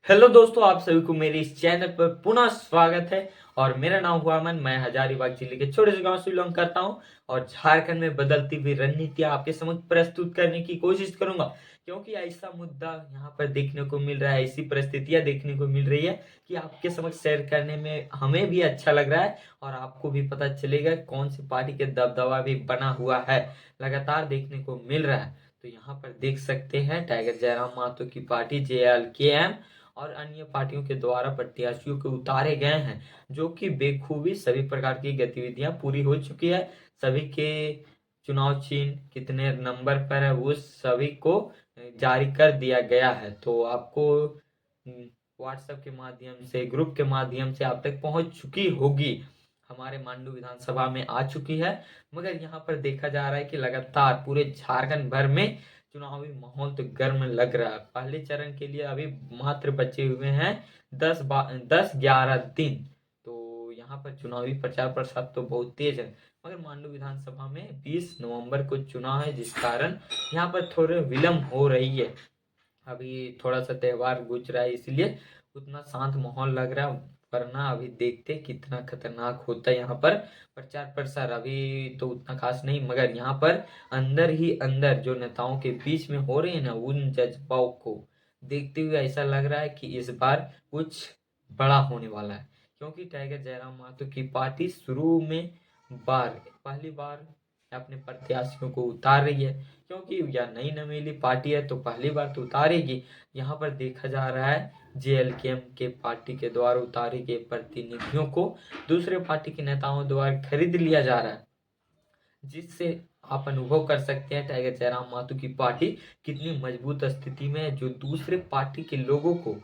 Hello दोस्तों, आप सभी को मेरे इस चैनल पर पुनः स्वागत है। और मेरा नाम हुआ अमन। मैं हजारीबाग जिले के छोटे से गांव से बिलोंग करता हूं और झारखंड में बदलती हुई रणनीतियां आपके समक्ष प्रस्तुत करने की कोशिश करूंगा, क्योंकि ऐसा मुद्दा यहां पर देखने को मिल रहा है, ऐसी परिस्थितियां देखने को मिल रही है कि आपके समक्ष शेयर करने में हमें भी अच्छा लग रहा है और आपको भी पता चलेगा कौन सी पार्टी के दबदबा भी बना हुआ है, लगातार देखने को मिल रहा है। तो यहाँ पर देख सकते हैं टाइगर जयराम मातो की पार्टी JLKM और अन्य पार्टियों के द्वारा प्रत्याशियों को उतारे गए हैं, जो कि बेखूबी सभी प्रकार की गतिविधियां पूरी हो चुकी है। सभी के चुनाव चिन्ह कितने नंबर पर है वो सभी को जारी कर दिया गया है। तो आपको व्हाट्सएप के माध्यम से, ग्रुप के माध्यम से आप तक पहुंच चुकी होगी, हमारे मांडू विधानसभा में आ चुकी है। मगर यहाँ पर देखा जा रहा है कि लगातार पूरे झारखंड भर में चुनावी माहौल तो गर्म लग रहा है। पहले चरण के लिए अभी मात्र बचे हुए हैं 10-11 दिन। तो यहाँ पर चुनावी प्रचार प्रसार तो बहुत तेज है, मगर मांडू विधानसभा में 20 नवंबर को चुनाव है, जिस कारण यहाँ पर थोड़े विलम्ब हो रही है। अभी थोड़ा सा त्योहार गुजरा है, इसलिए उतना शांत माहौल लग रहा है, वरना अभी देखते कितना खतरनाक होता है यहाँ पर प्रचार प्रसार। अभी तो उतना खास नहीं, मगर यहाँ पर अंदर ही अंदर जो नेताओं के बीच में हो रही है ना, उन जज्बाओं को देखते हुए ऐसा लग रहा है कि इस बार कुछ बड़ा होने वाला है। क्योंकि टाइगर जयराम मातो की पार्टी शुरू में बार पहली बार अपने प्रत्याशियों को उतार रही है, क्योंकि यह नई नवेली पार्टी है तो पहली बार तो उतारेगी। यहाँ पर देखा जा रहा है JLKM के पार्टी के द्वारा उतारे गए प्रतिनिधियों को दूसरे पार्टी के नेताओं द्वारा खरीद लिया जा रहा है, जिससे आप अनुभव कर सकते हैं टाइगर जयराम मातो की पार्टी कितनी मजबूत स्थिति में है, जो दूसरे पार्टी के लोगों को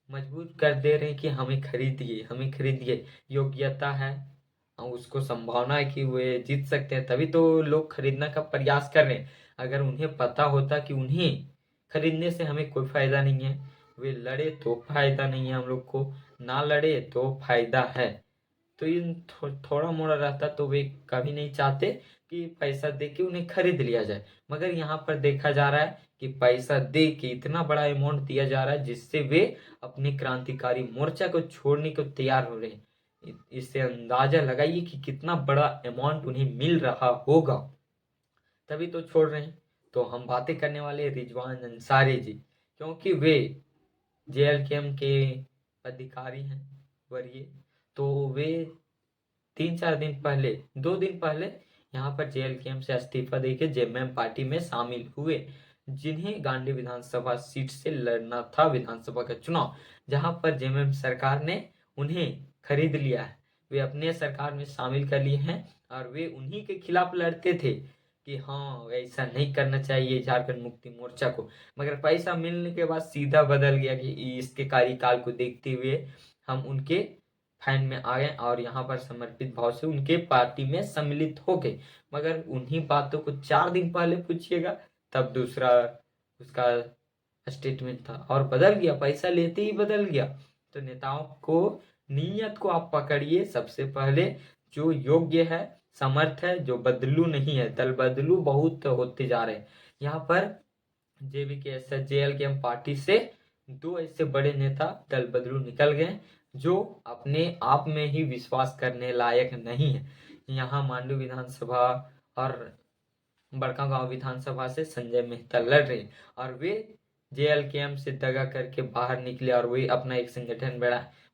मजबूर कर दे रहे हैं कि हमें खरीदिए, हमें खरीदिए। योग्यता है और उसको संभावना है कि वे जीत सकते हैं, तभी तो लोग खरीदने का प्रयास कर रहे हैं। अगर उन्हें पता होता कि उन्हें खरीदने से हमें कोई फायदा नहीं है, वे लड़े तो फायदा नहीं है हम लोग को, ना लड़े तो फायदा है। तो इन थोड़ा मोड़ा रहता तो वे कभी नहीं चाहते कि पैसा दे के उन्हें खरीद लिया जाए। मगर यहाँ पर देखा जा रहा है कि पैसा दे के इतना बड़ा अमाउंट दिया जा रहा है, जिससे वे अपने क्रांतिकारी मोर्चा को छोड़ने को तैयार हो रहे हैं। इससे अंदाजा लगाइए कि कितना बड़ा अमाउंट उन्हें मिल रहा होगा, तभी तो छोड़ रहे हैं। तो हम बातें करने वाले रिजवान अंसारी जी, क्योंकि वे JLKM के अधिकारी हैं, वरीय। तो वे 3-4 दिन पहले, 2 दिन पहले यहाँ पर JLKM से इस्तीफा देके JMM पार्टी में शामिल हुए, जिन्हें गांधी विधानसभा सीट से लड़ना था विधानसभा का चुनाव, जहां पर JMM सरकार ने उन्हें खरीद लिया है। वे अपने सरकार में शामिल कर लिए हैं और वे उन्हीं के खिलाफ लड़ते थे कि हाँ, ऐसा नहीं करना चाहिए झारखंड मुक्ति मोर्चा को। मगर पैसा मिलने के बाद सीधा बदल गया कि इसके कार्यकाल को देखते हुए हम उनके फैन में आ गए और यहाँ पर समर्पित भाव से उनके पार्टी में सम्मिलित हो गए। मगर उन्हीं बातों को 4 दिन पहले पूछिएगा, तब दूसरा उसका स्टेटमेंट था और बदल गया, पैसा लेते ही बदल गया। तो नेताओं को, नीयत को आप पकड़िए सबसे पहले। जो योग्य है, समर्थ है, जो बदलू नहीं है, दल बदलू बहुत होते जा रहे हैं। यहाँ पर JLKM पार्टी से 2 ऐसे बड़े नेता दल बदलू निकल गए, जो अपने आप में ही विश्वास करने लायक नहीं है। यहाँ मांडू विधानसभा और बड़कागांव विधानसभा से संजय मेहता लड़ रहे हैं और वे JLKM से दगा करके बाहर निकले और वे अपना एक संगठन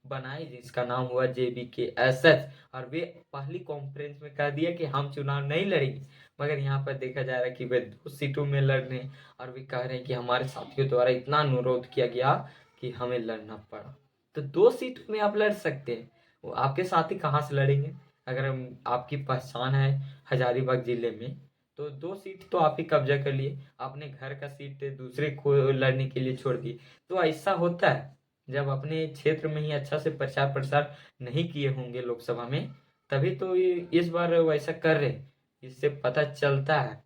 बनाए, जिसका नाम हुआ JBKSS। और वे पहली कॉन्फ्रेंस में कह दिया कि हम चुनाव नहीं लड़ेंगे। मगर यहाँ पर देखा जा रहा है कि वे 2 सीटों में लड़ रहे हैं और वे कह रहे हैं कि हमारे साथियों द्वारा इतना अनुरोध किया गया कि हमें लड़ना पड़ा। तो 2 सीटों में आप लड़ सकते हैं, वो आपके साथी कहाँ से लड़ेंगे? अगर आपकी पहचान है हजारीबाग जिले में, तो 2 सीट तो आप ही कब्जा कर लिए, आपने घर का सीट दूसरे को लड़ने के लिए छोड़ दी। तो ऐसा होता है जब अपने क्षेत्र में ही अच्छा से प्रचार प्रसार नहीं किए होंगे लोकसभा में, तभी तो ये इस बार वैसा कर रहे। इससे पता चलता है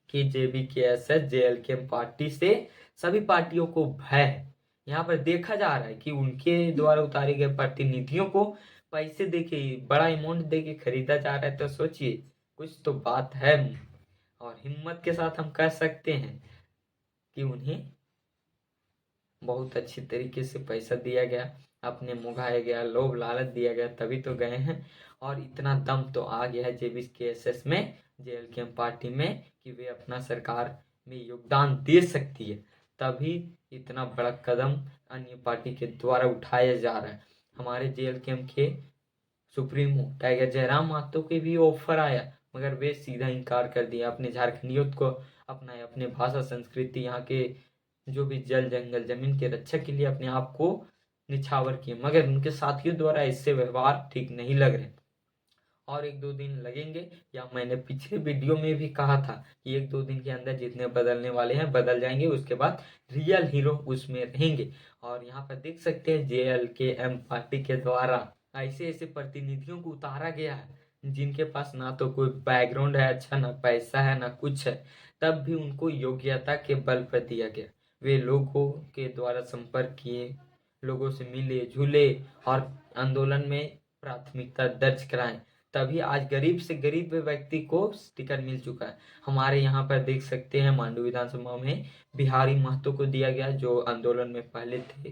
कि JBKSS JLKM पार्टी से सभी पार्टियों को भय है। यहाँ पर देखा जा रहा है कि उनके द्वारा उतारे गए प्रतिनिधियों को पैसे देके, बड़ा अमाउंट देके खरीदा जा रहा है। तो सोचिए, कुछ तो बात है। और हिम्मत के साथ हम कह सकते हैं कि उन्हें बहुत अच्छी तरीके से पैसा दिया गया, अपने मुँगाया गया, लोभ लालच दिया गया, तभी तो गए हैं। और इतना दम तो आ गया है JVKSS में, JLKM पार्टी में, कि वे अपना सरकार में योगदान दे सकती है। तभी इतना बड़ा कदम अन्य पार्टी के द्वारा उठाया जा रहा है। हमारे JLKM के सुप्रीमो टाइगर जयराम महतो के भी ऑफर आया, मगर वे सीधा इनकार कर दिया। अपने झारखंडियों को अपनाए, अपने भाषा संस्कृति, यहाँ के जो भी जल जंगल जमीन के रक्षा के लिए अपने आप को निछावर किए, मगर उनके साथियों द्वारा इससे व्यवहार ठीक नहीं लग रहे और 1-2 दिन लगेंगे। या मैंने पिछले वीडियो में भी कहा था कि 1-2 दिन के अंदर जितने बदलने वाले हैं बदल जाएंगे, उसके बाद रियल हीरो उसमें रहेंगे। और यहाँ पर देख सकते हैं JLKM पार्टी के द्वारा ऐसे ऐसे प्रतिनिधियों को उतारा गया है जिनके पास ना तो कोई बैकग्राउंड है अच्छा, ना पैसा है, ना कुछ है, तब भी उनको योग्यता के बल पर दिया गया। वे लोगों के द्वारा संपर्क किए, लोगों से मिले जुले और आंदोलन में प्राथमिकता दर्ज कराएं, तभी आज गरीब से गरीब व्यक्ति को टिकट मिल चुका है। हमारे यहाँ पर देख सकते हैं मांडू विधानसभा में बिहारी महतो को दिया गया, जो आंदोलन में पहले थे।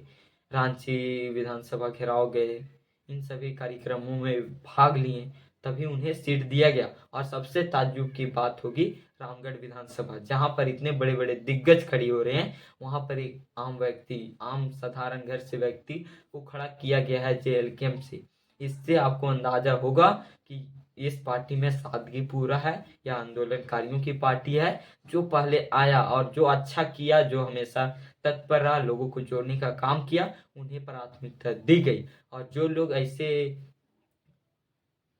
रांची विधानसभा घेराव गए, इन सभी कार्यक्रमों में भाग लिए, तभी उन्हें सीट दिया गया। और सबसे ताज्जुब की बात होगी रामगढ़ विधानसभा, जहाँ पर इतने बड़े बड़े दिग्गज खड़ी हो रहे हैं, वहाँ पर एक आम व्यक्ति, आम साधारण घर से व्यक्ति को खड़ा किया गया है JLKM से। इससे आपको अंदाजा होगा कि इस पार्टी में सादगी पूरा है या आंदोलनकारियों की पार्टी है, जो पहले आया और जो अच्छा किया, जो हमेशा तत्पर रहा, लोगों को जोड़ने का काम किया, उन्हें प्राथमिकता दी गई। और जो लोग ऐसे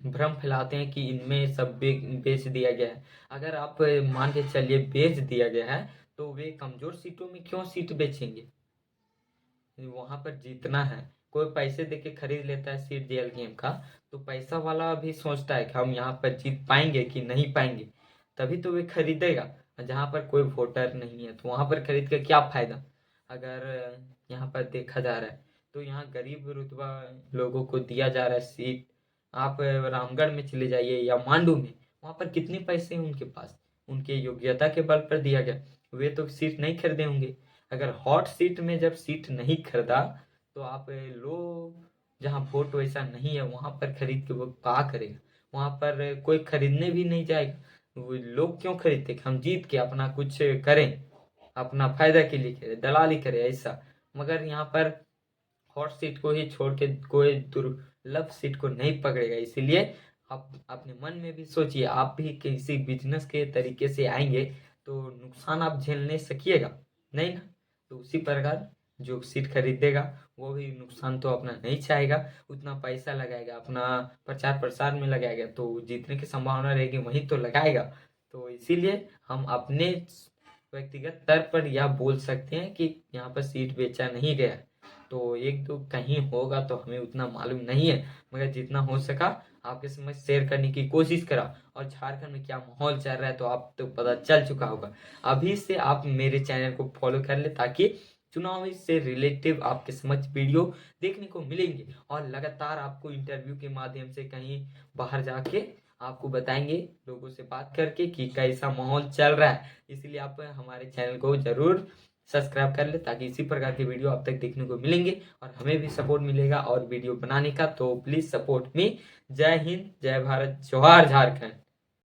भ्रम फैलाते हैं कि इनमें सब बेच दिया गया है, अगर आप मान के चलिए बेच दिया गया है, तो वे कमजोर सीटों में क्यों सीट बेचेंगे? वहां पर जीतना है, कोई पैसे देके खरीद लेता है सीट JLKM का, तो पैसा वाला भी सोचता है कि हम यहाँ पर जीत पाएंगे कि नहीं पाएंगे, तभी तो वे खरीदेगा। जहाँ पर कोई वोटर नहीं है तो वहां पर खरीद के क्या फायदा? अगर यहाँ पर देखा जा रहा है तो यहाँ गरीब रुतबा लोगों को दिया जा रहा है सीट। आप रामगढ़ में चले जाइए या मांडू में, वहां पर कितने पैसे हैं उनके पास, उनके योग्यता के बल पर दिया गया, वे तो सीट नहीं खरीदे होंगे। अगर हॉट सीट में जब सीट नहीं खरीदा, तो आप लो जहाँ वोट वैसा नहीं है वहां पर खरीद के वो क्या करेगा? वहां पर कोई खरीदने भी नहीं जाएगा। वो लोग क्यों खरीदते कि हम जीत के अपना कुछ करें, अपना फायदा के लिए करें, दलाली करें ऐसा। मगर यहाँ पर हॉट सीट को ही छोड़ के कोई दुर्लभ सीट को नहीं पकड़ेगा। इसीलिए आप अपने मन में भी सोचिए, आप भी किसी बिजनेस के तरीके से आएंगे तो नुकसान आप झेलने सकिएगा नहीं ना? तो उसी प्रकार जो सीट खरीदेगा वो भी नुकसान तो अपना नहीं चाहेगा, उतना पैसा लगाएगा, अपना प्रचार प्रसार में लगाएगा, तो जीतने की संभावना रहेगी वहीं तो लगाएगा। तो इसीलिए हम अपने व्यक्तिगत स्तर पर यह बोल सकते हैं कि यहाँ पर सीट बेचा नहीं गया। तो 1-2 कहीं होगा तो हमें उतना मालूम नहीं है, मगर जितना हो सका आपके समझ शेयर करने की कोशिश करा। और झारखंड में क्या माहौल चल रहा है तो आप तो पता चल चुका होगा। अभी से आप मेरे चैनल को फॉलो कर ले, ताकि चुनाव से रिलेटिव आपके समझ वीडियो देखने को मिलेंगे और लगातार आपको इंटरव्यू के माध्यम से कहीं बाहर जाके आपको बताएंगे, लोगों से बात करके कि कैसा माहौल चल रहा है। इसलिए आप हमारे चैनल को जरूर सब्सक्राइब कर ले, ताकि इसी प्रकार के वीडियो आप तक देखने को मिलेंगे और हमें भी सपोर्ट मिलेगा और वीडियो बनाने का। तो प्लीज सपोर्ट मी। जय हिंद, जय भारत, जोहार झारखंड।